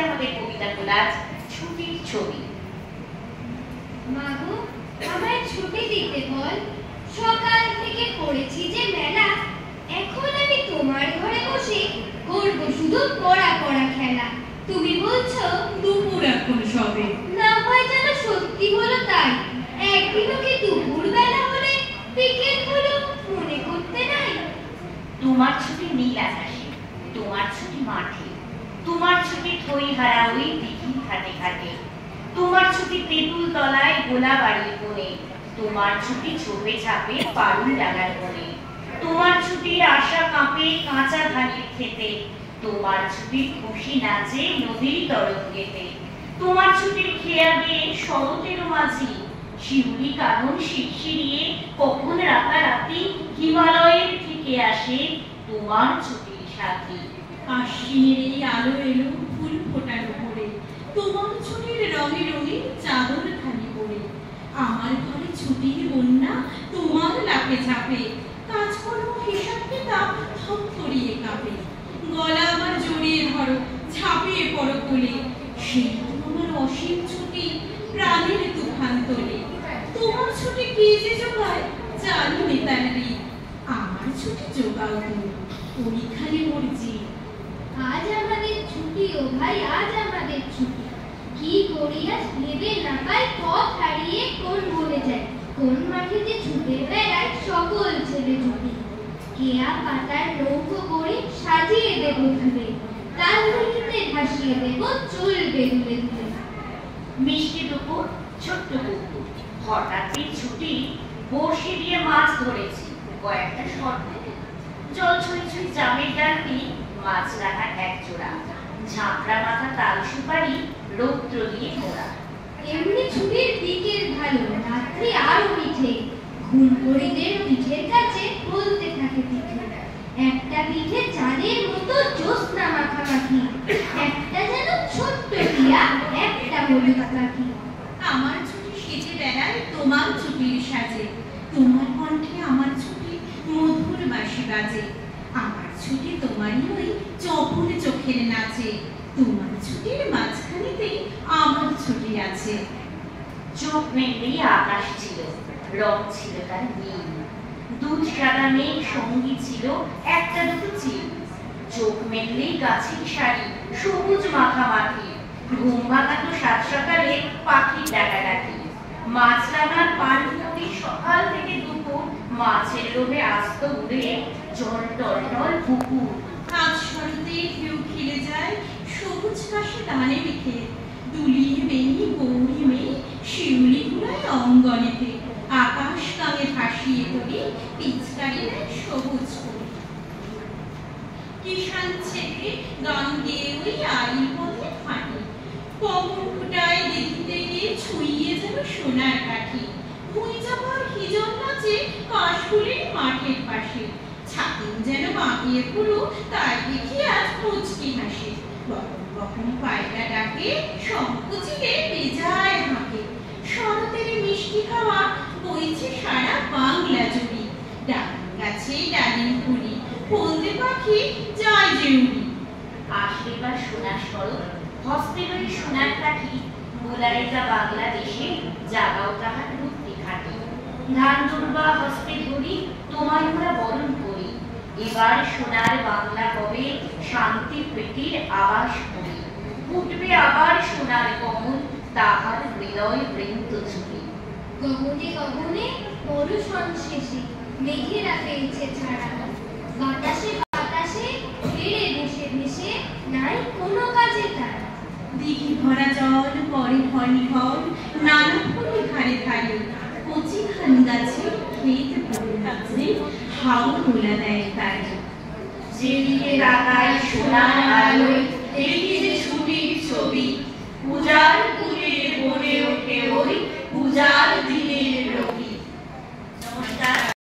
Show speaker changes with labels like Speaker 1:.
Speaker 1: আমাদের কবিতা কোলাজ ছুটির ছবি।
Speaker 2: মাগো, আমায় ছুটি দিতে বল। সকাল থেকে পড়েছি যে মেলা, এখন আমি তোমার ঘরে বসে করবো শুধু পড়া পড়া খেলা। তুমি বলছো
Speaker 3: দুপুর এখন সবে,
Speaker 2: না হয় যেন সত্যি হলো তাই। একদিনও কি দুপুর বেলা হলে বিকেল হলো মনে করতে নাই?
Speaker 1: তোমার ছুটি নীল আকাশে, তোমার ছুটি মাঠে, তোমার ছুটি থই হারা ওই দিঘি ঘাটে ঘাটে, তোমার ছুটি তেঁতুল তলায় গোলা বাড়ির কোণে, তোমার ছুটি ছোপে ছাপে পারুল ডাঙার কোণে, তোমার ছুটির আশা কাঁপে কাঁচা ধানের খেতে, তোমার ছুটির খুশি নাচে নদীর তরঙ্গেতে, তোমার ছুটির খেয়া দিয়ে শরতের মাঝি শিউলি কানন শিরশিরিয়ে কখন রাতারাতি হিমালয়ের থেকে আসে তোমার ছুটির সাথী।
Speaker 3: আশ্বিনের এই আলো এলো ফুল ফোটার উপরে, তোমার ছুটির রঙে রঙে চাদর খালি পড়ে, আমার ঘরে ছুটির বন্যা তোমার লাফে ঝাঁপে, কাজকর্ম হিসাব কিতাব থরথরিয়ে কাঁপে, গলা আমার জড়িয়ে ধরো ঝাঁপিয়ে পড়ো কোলে, সেই তোমার অসীম ছুটি প্রাণের তুফান তোলে, তোমার ছুটি কে যে জোগায় জানি নেতারি, আমার ছুটি জোগাও তুমি ওই খালি মর্জি।
Speaker 2: আজ আমাদের ছুটি ও ভাই, আজ আমাদের ছুটি। কি করি আজ ভেবে না পাই, পথ হারিয়ে কোন বলে যায়, কোন মাঠেতে ছুটে বেড়ায় সকল ছেলে ছুটি। কেয়া পাতার নৌকো করে সাজিয়ে দেব ঘুরে, তার নদীতে ভাসিয়ে দেব চলবে দুলে দুলে।
Speaker 1: মিষ্টি দুপুর ছোট্ট পুকুর, হঠাৎই ছুটি বড়শি দিয়ে মাছ ধরেছি কয়েকটা শর্তে, জল ছুঁই ছুঁই জামের ডালটি মাছ রাখা এক জোড়া, ঝাঁকড়া মাথা তাল সুপারি রৌদ্র দিয়ে মোড়া।
Speaker 2: এমনি ছুটির বিকেল ভালো, রাত্রি আরো মিঠে, ঘুমকড়িদের পিঠের কাছে বলতে থাকে পিঠে, একটা পিঠে চাঁদের মতো জ্যোৎস্না মাখামাখি, একটা যেন ছোট্ট টিয়া, একটা হলুদ পাখি।
Speaker 3: আমার ছুটি সেজে বেড়ায় তোমার ছুটির সাজে, তোমার কণ্ঠে আমার ছুটি মধুর বাঁশি বাজে, আমার ছুটি তোমারই ওই চপল চোখের নাচে, তোমার ছুটির মাঝখানেতেই আমার ছুটি আছে।
Speaker 1: চোখ মেললেই আকাশ ছিল, রং ছিল তার নীল, দুধ সাদা মেঘ সঙ্গী ছিল একটা দুটো চিল, চোখ মেললেই গাছের সারি সবুজ মাখামাখি, ঘুম ভাঙাতো সাত সকালে পাখির ডাকাডাকি, মাছরাঙার পান নদী সকাল থেকে দুপুর, মাছের লোভে আস্ত উড়ে জল টলটল পুকুর।
Speaker 3: আজ শরতে ঢেউ খেলে যায় সবুজ ঘাসে ধানে মেখে, দুলিয়ে বেনি গৌরী মেয়ে শিউলি গুলায় অঙ্গনেতে, আকাশ কাঙে ভাসিয়ে তোলে পিচকারি সবুজ করে, কিষান ছেড়ে গান গেয়ে ওই আইল পথে হাঁটি, পবন ফুটায় দেখিতে গিয়ে ছুঁইয়ে যেন সোনার কাঠি, ভুঁই চাপার হিজন নাচে কাশফুলের মাঠের পাশে, ছাতিম যেন বাঁকিয়ে পুরো তার দেখি আজ মুচকি হাসে, কখন কখন পায়রা ডাকে শঙ্কুচিলে বেজায় হাঁকে, শরতের মিষ্টি হাওয়া বইছে সারা বাংলা জুড়ি, ডালিম গাছে ডালিম ফুলি হলদে পাখি যায় যে উড়ি।
Speaker 1: আসবে বা সোনার শরৎ, হস্তে লই সোনার কাঠি, বোলারেটা বাংলাদেশে জাগাও তাহার রূপটি খাটি, ধান দুর্বা হস্তে ধরি তোমায় আমরা বরণ করি, এবার সোনার বাংলা কবে শান্তি প্রীতির আবাস করি, উঠবে আবার সোনার কমল তাহার হৃদয় বৃন্ত ছুটি।
Speaker 2: গগনে গগনে মরু সংশেষে মেঘেরা পেয়েছে ছাড়া, বাতাসে বাতাসে ফেরে ভেসে ভেসে নাই কোনো কাজে তারা,
Speaker 3: দিঘি ভরা জল পরে হরি হল নানা ফুলে ধারে ধারে, কচি ধান গাছে ক্ষেত ভরে কাছে হাওয়া তোলা দেয় তারে,
Speaker 1: যেদিকে তাকাই সোনার আলোয় দেখি যে ছুটির ছবি, পূজার কুলে বনে ওঠে ওই পূজার দিন